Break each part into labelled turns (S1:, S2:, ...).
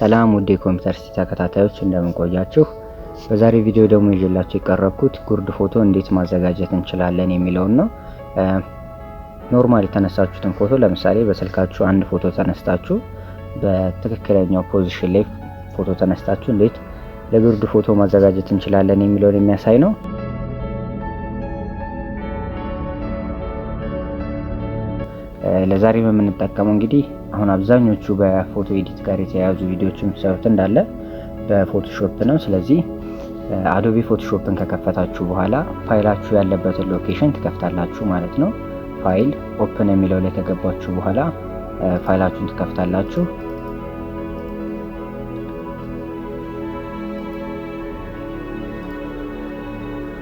S1: ሰላም ውድ የኮምፒውተር ተከታታዮች እንደምን ቆያችሁ? በዛሬ ቪዲዮ ደግሞ ይዤላችሁ የቀረብኩት ጉርድ ፎቶ እንዴት ማዘጋጀት እንችላለን የሚለውን ነው። ኖርማል የተነሳችሁትን ፎቶ ለምሳሌ በስልካችሁ አንድ ፎቶ ተነስታችሁ በትክክለኛው ፖዚሽን ላይ ፎቶ ተነስታችሁ እንዴት ለጉርድ ፎቶ ማዘጋጀት እንችላለን የሚለውን የሚያሳይ ነው። ለዛሬ የምንጠቀመው እንግዲህ አሁን አብዛኞቹ በፎቶ ኤዲት ጋር የተያያዙ ቪዲዮዎችን ሰሩት እንዳለ በፎቶሾፕ ነው። ስለዚህ አዶቤ ፎቶሾፕን ከከፈታችሁ በኋላ ፋይላችሁ ያለበትን ሎኬሽን ትከፍታላችሁ ማለት ነው። ፋይል ኦፕን የሚለው ላይ ከገባችሁ በኋላ ፋይላችሁን ትከፍታላችሁ።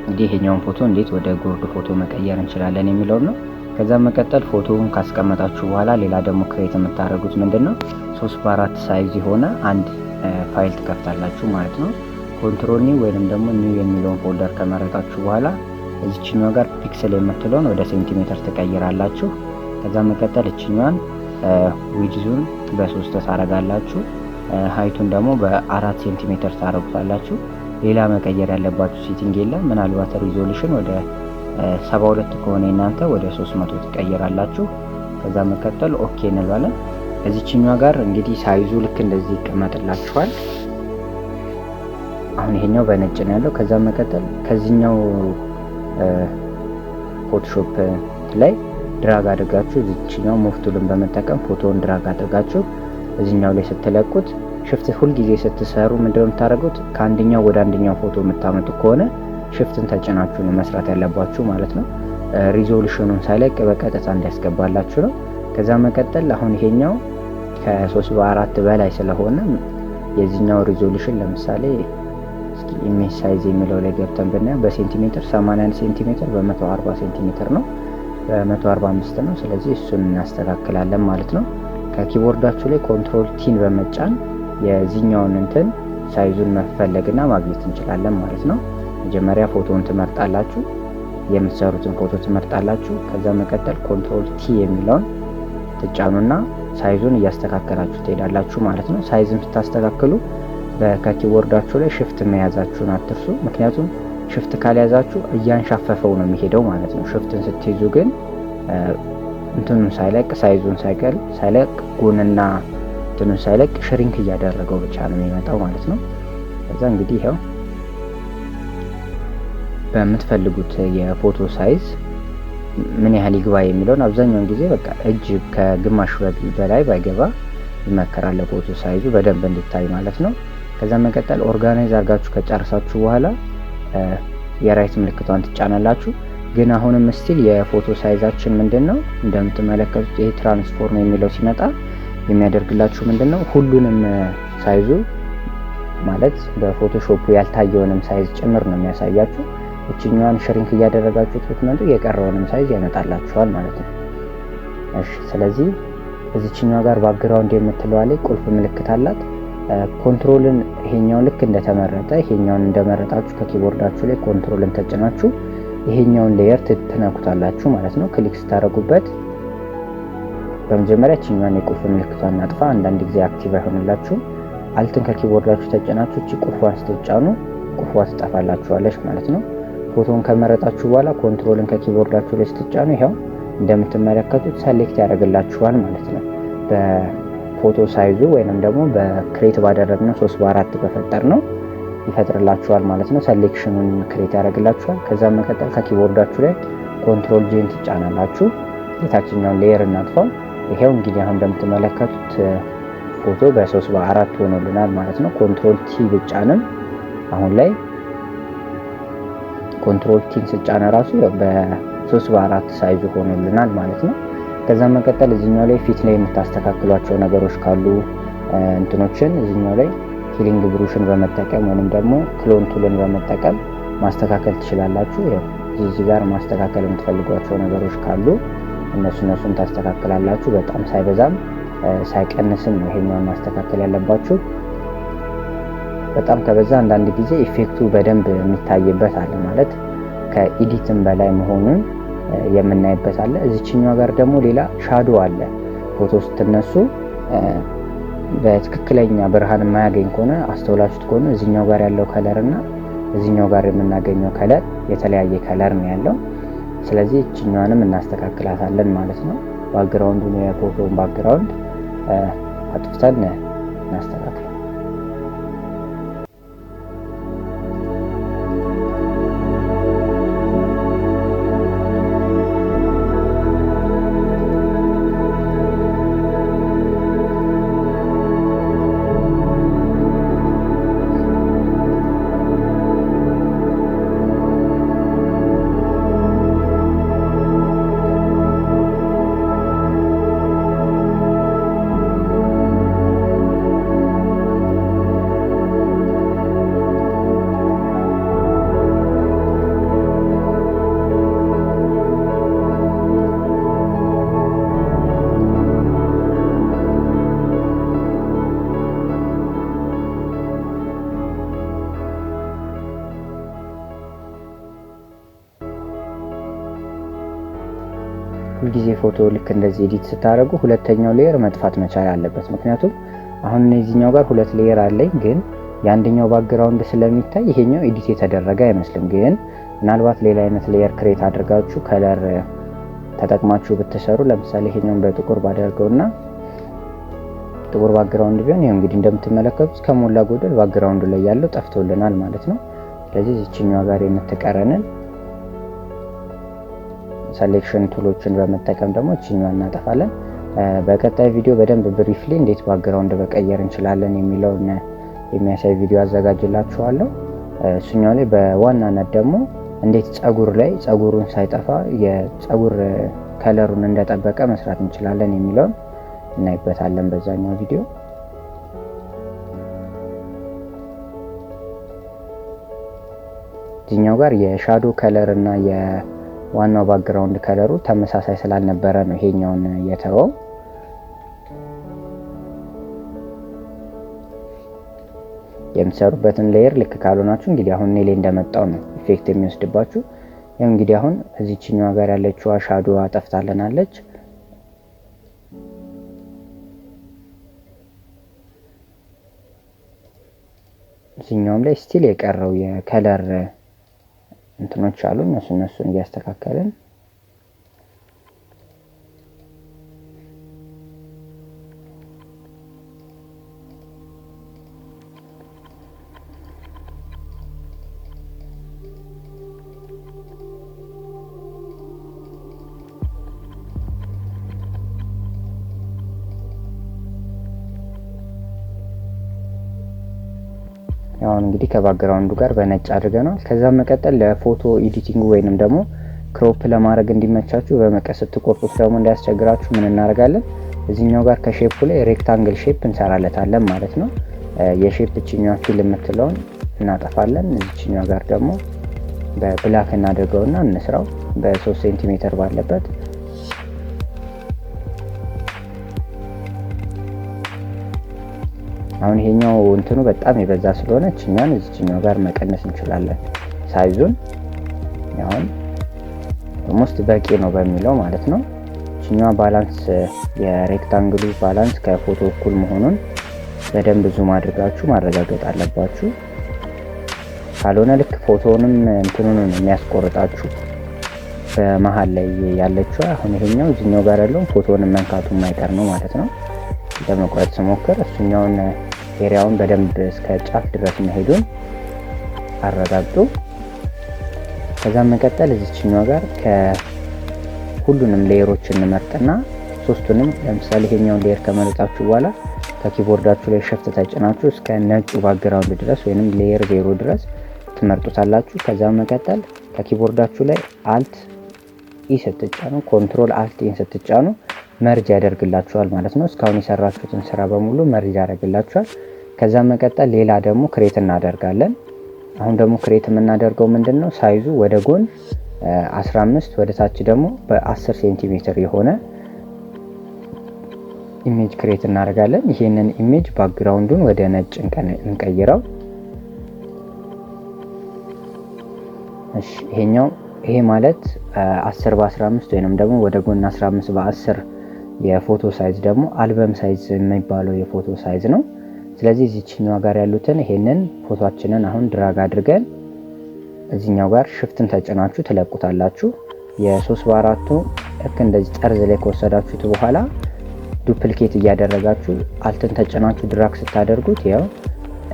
S1: እንግዲህ ይሄኛውን ፎቶ እንዴት ወደ ጉርድ ፎቶ መቀየር እንችላለን የሚለው ነው። ከዛ መቀጠል ፎቶውን ካስቀመጣችሁ በኋላ ሌላ ደግሞ ክሬት የምታደርጉት ምንድነው 3x4 ሳይዝ የሆነ አንድ ፋይል ትከፍታላችሁ ማለት ነው። ኮንትሮል ኒው ወይንም ደግሞ ኒው የሚለውን ፎልደር ከመረጣችሁ በኋላ እዚህኛው ጋር ፒክሰል የምትለውን ወደ ሴንቲሜትር ትቀይራላችሁ። ከዛ መቀጠል እቺኛዋን ዊድዙን በ3 ታረጋላችሁ፣ ሃይቱን ደግሞ በ4 ሴንቲሜትር ታረጉታላችሁ። ሌላ መቀየር ያለባችሁ ሴቲንግ የለም። ምናልባት ሪዞሉሽን ወደ 72 ከሆነ እናንተ ወደ 300 ትቀይራላችሁ። ከዛ መቀጠል ኦኬ እንላለን። እዚህኛው ጋር እንግዲህ ሳይዙ ልክ እንደዚህ ይቀመጥላችኋል። አሁን ይሄኛው በነጭ ነው ያለው። ከዛ መቀጠል ከዚህኛው ፎቶሾፕ ላይ ድራግ አድርጋችሁ እዚህኛው ሙቭ ቱልን በመጠቀም ፎቶውን ድራግ አድርጋችሁ እዚህኛው ላይ ስትለቁት ሽፍት ሁሉ ጊዜ ስትሰሩ ምንድነው የምታደርጉት? ከአንደኛው ወደ አንደኛው ፎቶ የምታመጡ ከሆነ ሽፍትን ተጭናችሁ ነው መስራት ያለባችሁ ማለት ነው። ሪዞሉሽኑን ሳይለቅ በቀጥታ እንዲያስገባላችሁ ነው። ከዛ መቀጠል አሁን ይሄኛው ከ3x4 በላይ ስለሆነ የዚህኛው ሪዞሉሽን ለምሳሌ እስኪ ኢሜጅ ሳይዝ የሚለው ላይ ገብተን ብናየው በሴንቲሜትር 81 ሴንቲሜትር በ140 ሴንቲሜትር ነው፣ በ145 ነው። ስለዚህ እሱን እናስተካክላለን ማለት ነው። ከኪቦርዳችሁ ላይ ኮንትሮል ቲን በመጫን የዚህኛውን እንትን ሳይዙን መፈለግና ማግኘት እንችላለን ማለት ነው። መጀመሪያ ፎቶውን ትመርጣላችሁ፣ የምትሰሩትን ፎቶ ትመርጣላችሁ። ከዛ መቀጠል ኮንትሮል ቲ የሚለውን ትጫኑና ሳይዙን እያስተካከላችሁ ትሄዳላችሁ ማለት ነው። ሳይዝን ስታስተካክሉ ከኪቦርዳችሁ ላይ ሽፍት መያዛችሁን አትርሱ። ምክንያቱም ሽፍት ካልያዛችሁ እያንሻፈፈው ነው የሚሄደው ማለት ነው። ሽፍትን ስትይዙ ግን እንትኑን ሳይለቅ ሳይዙን ሳይለቅ ጎንና እንትኑን ሳይለቅ ሽሪንክ እያደረገው ብቻ ነው የሚመጣው ማለት ነው። ከዛ እንግዲህ ይሄው በምትፈልጉት የፎቶ ሳይዝ ምን ያህል ይግባ የሚለውን አብዛኛውን ጊዜ በቃ እጅ ከግማሽ በላይ ባይገባ ይመከራል፣ ለፎቶ ሳይዙ በደንብ እንዲታይ ማለት ነው። ከዛ መቀጠል ኦርጋናይዝ አድርጋችሁ ከጨረሳችሁ በኋላ የራይት ምልክቷን ትጫናላችሁ። ግን አሁንም ስቲል የፎቶ ሳይዛችን ምንድነው እንደምትመለከቱት ይሄ ትራንስፎርም የሚለው ሲመጣ የሚያደርግላችሁ ምንድነው ሁሉንም ሳይዙ ማለት በፎቶሾፕ ያልታየውንም ሳይዝ ጭምር ነው የሚያሳያችሁ። እቺኛዋን ሽሪንክ እያደረጋችሁ ትመጡ የቀረውንም ሳይዝ ያመጣላችኋል ማለት ነው። እሺ፣ ስለዚህ እዚህኛው ጋር ባክግራውንድ የምትለዋ ላይ ቁልፍ ምልክት አላት። ኮንትሮልን ይሄኛውን ልክ እንደተመረጠ ይሄኛውን እንደመረጣችሁ ከኪቦርዳችሁ ላይ ኮንትሮልን ተጭናችሁ ይሄኛውን ሌየር ትነኩታላችሁ ማለት ነው። ክሊክ ስታደርጉበት በመጀመሪያ እቺኛዋን የቁልፍ ምልክቷን አጥፋ፣ አንዳንድ ጊዜ አክቲቭ አይሆንላችሁ። አልትን ከኪቦርዳችሁ ተጭናችሁ እቺ ቁልፏን ስትጫኑ ቁልፏ ትጠፋላችኋለች ማለት ነው። ፎቶን ከመረጣችሁ በኋላ ኮንትሮልን ከኪቦርዳችሁ ላይ ስትጫኑ ይሄው እንደምትመለከቱት ሰሌክት ያደርግላችኋል ማለት ነው። በፎቶ ሳይዙ ወይንም ደግሞ በክሬት ባደረግነው 3x4 በፈጠርነው ይፈጥርላችኋል ማለት ነው። ሴሌክሽኑን ክሬት ያደርግላችኋል። ከዛ መቀጠል ከኪቦርዳችሁ ላይ ኮንትሮል ጄን ትጫናላችሁ። የታችኛውን ሌየር እናጥፋው። ይሄው እንግዲህ አሁን እንደምትመለከቱት ፎቶ በ3x4 ሆኖልናል ማለት ነው። ኮንትሮል ቲ ብጫንም አሁን ላይ ኮንትሮል ቲን ስጫና ራሱ በ3x4 ሳይዝ ሆኖልናል ማለት ነው። ከዛ መቀጠል እዚህኛው ላይ ፊት ላይ የምታስተካክሏቸው ነገሮች ካሉ እንትኖችን እዚህኛው ላይ ሂሊንግ ብሩሽን በመጠቀም ወይንም ደግሞ ክሎን ቱልን በመጠቀም ማስተካከል ትችላላችሁ። እዚህ ጋር ማስተካከል የምትፈልጓቸው ነገሮች ካሉ እነሱን ታስተካክላላችሁ። በጣም ሳይበዛም ሳይቀንስም ነው ይሄኛውን ማስተካከል ያለባችሁ። በጣም ከበዛ አንዳንድ ጊዜ ኢፌክቱ በደንብ የሚታይበት አለ ማለት ከኤዲትም በላይ መሆኑን የምናይበት አለ። እዚህኛው ጋር ደግሞ ሌላ ሻዶ አለ። ፎቶ ስትነሱ በትክክለኛ ብርሃን የማያገኝ ከሆነ አስተውላችሁት ከሆነ እዚህኛው ጋር ያለው ከለር እና እዚህኛው ጋር የምናገኘው ከለር የተለያየ ከለር ነው ያለው። ስለዚህ እቺኛዋንም እናስተካክላታለን ማለት ነው። ባክግራውንዱን የፎቶውን ባክግራውንድ አጥፍተን እናስተካክል። ሁልጊዜ ፎቶ ልክ እንደዚህ ኤዲት ስታደርጉ ሁለተኛው ሌየር መጥፋት መቻል አለበት። ምክንያቱም አሁን እዚህኛው ጋር ሁለት ሌየር አለኝ፣ ግን የአንደኛው ባክግራውንድ ስለሚታይ ይሄኛው ኤዲት የተደረገ አይመስልም። ግን ምናልባት ሌላ አይነት ሌየር ክሬት አድርጋችሁ ከለር ተጠቅማችሁ ብትሰሩ፣ ለምሳሌ ይሄኛውን በጥቁር ባደርገውና ጥቁር ባክግራውንድ ቢሆን ይሄው እንግዲህ እንደምትመለከቱት ከሞላ ጎደል ባክግራውንዱ ላይ ያለው ጠፍቶልናል ማለት ነው። ስለዚህ እዚህኛው ጋር የምትቀረንን ሴሌክሽን ቱሎችን በመጠቀም ደግሞ እቺኛዋን እናጠፋለን። በቀጣይ ቪዲዮ በደንብ ብሪፍሊ እንዴት ባክግራውንድ መቀየር እንችላለን የሚለውን የሚያሳይ ቪዲዮ አዘጋጅላችኋለሁ። እሱኛው ላይ በዋናነት ደግሞ እንዴት ጸጉር ላይ ጸጉሩን ሳይጠፋ የጸጉር ከለሩን እንደጠበቀ መስራት እንችላለን የሚለውን እናይበታለን በዛኛው ቪዲዮ። እዚህኛው ጋር የሻዶ ከለር እና ዋናው ባክግራውንድ ከለሩ ተመሳሳይ ስላልነበረ ነው ይሄኛውን የተወው። የምትሰሩበትን ሌየር ልክ ካልሆናችሁ እንግዲህ አሁን እኔ ላይ እንደመጣው ነው ኢፌክት የሚወስድባችሁ። ያው እንግዲህ አሁን እዚህኛው ጋር ያለችው ሻዶዋ ጠፍታለናለች። እዚህኛውም ላይ ስቲል የቀረው የከለር እንትኖች አሉ። እነሱን እያስተካከልን አሁን እንግዲህ ከባክግራውንዱ ጋር በነጭ አድርገናል። ከዛ መቀጠል ለፎቶ ኤዲቲንግ ወይንም ደግሞ ክሮፕ ለማድረግ እንዲመቻችሁ በመቀስ ስትቆርጡት ደግሞ እንዳያስቸግራችሁ ምን እናደርጋለን? እዚህኛው ጋር ከሼፑ ላይ ሬክታንግል ሼፕ እንሰራለታለን ማለት ነው። የሼፕ እቺኛው ፊል የምትለውን እናጠፋለን። እዚህኛው ጋር ደግሞ በብላክ እናድርገውና እንስራው በ3 ሴንቲሜትር ባለበት። አሁን ይሄኛው እንትኑ በጣም የበዛ ስለሆነ እቺኛን እዚህኛው ጋር መቀነስ እንችላለን ሳይዙን። አሁን ኦልሞስት በቂ ነው በሚለው ማለት ነው። እቺኛዋ ባላንስ የሬክታንግሉ ባላንስ ከፎቶ እኩል መሆኑን በደንብ ዙም አድርጋችሁ ማረጋገጥ አለባችሁ። ካልሆነ ልክ ፎቶውንም እንትኑን የሚያስቆርጣችሁ በመሃል ላይ ያለችው አሁን ይሄኛው እዚህኛው ጋር ያለውን ፎቶውን መንካቱ የማይቀር ነው ማለት ነው። ለመቁረጥ ስሞክር እሱኛውን ኤሪያውን በደንብ እስከ ጫፍ ድረስ መሄዱን አረጋግጡ። ከዛ መቀጠል እዚህኛው ጋር ከሁሉንም ሌየሮች እንመርጥና ሶስቱንም ለምሳሌ ይሄኛውን ሌየር ከመረጣችሁ በኋላ ከኪቦርዳችሁ ላይ ሽፍት ተጭናችሁ እስከ ነጩ ባክግራውንድ ድረስ ወይንም ሌየር 0 ድረስ ትመርጡታላችሁ። ከዛ መቀጠል ከኪቦርዳችሁ ላይ አልት ኢ ስትጫኑ ኮንትሮል አልት ኢ ስትጫኑ መርጅ ያደርግላችኋል ማለት ነው። እስካሁን የሰራችሁትን ስራ በሙሉ መርጅ ያደርግላችኋል። ከዛ መቀጠል ሌላ ደግሞ ክሬት እናደርጋለን። አሁን ደግሞ ክሬት የምናደርገው ምንድነው? ሳይዙ ወደ ጎን 15 ወደ ታች ደግሞ በ10 ሴንቲሜትር የሆነ ኢሜጅ ክሬት እናደርጋለን። ይሄንን ኢሜጅ ባክግራውንዱን ወደ ነጭ እንቀይረው። እሺ ይሄ ማለት 10 በ15 ወይንም ደግሞ ወደ ጎን 15 በ10 የፎቶ ሳይዝ ደግሞ አልበም ሳይዝ የሚባለው የፎቶ ሳይዝ ነው። ስለዚህ እዚህኛው ጋር ያሉትን ይሄንን ፎቶአችንን አሁን ድራግ አድርገን እዚህኛው ጋር ሽፍትን ተጭናችሁ ትለቁታላችሁ። የ3 በ4ቱ ልክ እንደዚህ ጠርዝ ላይ ከወሰዳችሁት በኋላ ዱፕሊኬት እያደረጋችሁ አልትን ተጭናችሁ ድራግ ስታደርጉት ያው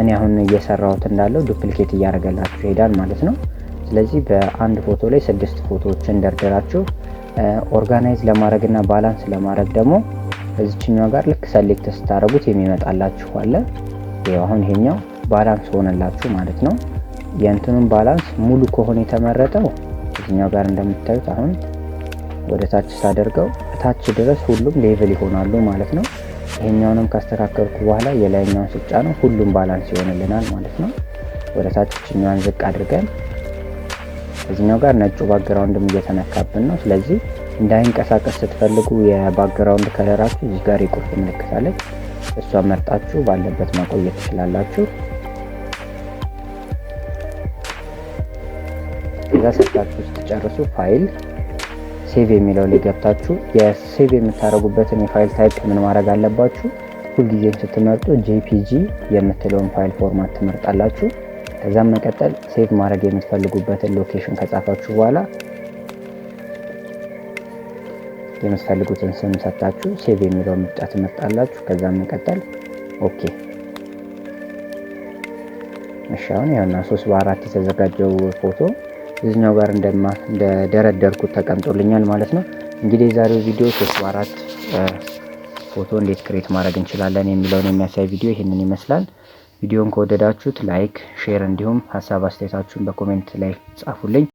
S1: እኔ አሁን እየሰራሁት እንዳለው ዱፕሊኬት እያደረገላችሁ ይሄዳል ማለት ነው። ስለዚህ በአንድ ፎቶ ላይ 6 ፎቶዎችን ደርድራችሁ ኦርጋናይዝ ለማድረግና ባላንስ ለማድረግ ደግሞ እዚህኛው ጋር ልክ ሰሌክት ስታደርጉት የሚመጣላችሁ አለ። ያው አሁን ይሄኛው ባላንስ ሆነላችሁ ማለት ነው። የእንትኑን ባላንስ ሙሉ ከሆነ የተመረጠው እዚህኛው ጋር እንደምታዩት አሁን ወደ ታች ሳደርገው ታች ድረስ ሁሉም ሌቭል ይሆናሉ ማለት ነው። ይሄኛውንም ካስተካከልኩ በኋላ የላይኛውን ስጫ ነው ሁሉም ባላንስ ይሆንልናል ማለት ነው። ወደ ታች እኛን ዝቅ አድርገን እዚህኛው ጋር ነጩ ባክግራውንድም እየተነካብን ነው። ስለዚህ እንዳይንቀሳቀስ ስትፈልጉ የባክግራውንድ ከለራችሁ እዚህ ጋር የቁልፍ ምልክት አለች። እሷን መርጣችሁ ባለበት ማቆየት ትችላላችሁ። ከዛ ሰርታችሁ ስትጨርሱ ፋይል ሴቭ የሚለው ላይ ገብታችሁ የሴቭ የምታደርጉበትን የፋይል ታይፕ ምን ማድረግ አለባችሁ? ሁልጊዜም ስትመርጡ ጄፒጂ የምትለውን ፋይል ፎርማት ትመርጣላችሁ። ከዛም መቀጠል ሴቭ ማድረግ የምትፈልጉበትን ሎኬሽን ከጻፋችሁ በኋላ የምትፈልጉትን ስም ሰጣችሁ ሴቭ የሚለውን ምርጫ ትመርጣላችሁ። ከዛም መቀጠል ኦኬ። እሺ አሁን ያውና 3 በ4 የተዘጋጀው ፎቶ እዚህኛው ጋር እንደደረደርኩት ተቀምጦልኛል ማለት ነው። እንግዲህ የዛሬው ቪዲዮ 3 በ4 ፎቶ እንዴት ክሬት ማድረግ እንችላለን የሚለውን የሚያሳይ ቪዲዮ ይሄንን ይመስላል። ቪዲዮን ከወደዳችሁት ላይክ፣ ሼር እንዲሁም ሀሳብ አስተያየታችሁን በኮሜንት ላይ ጻፉልኝ።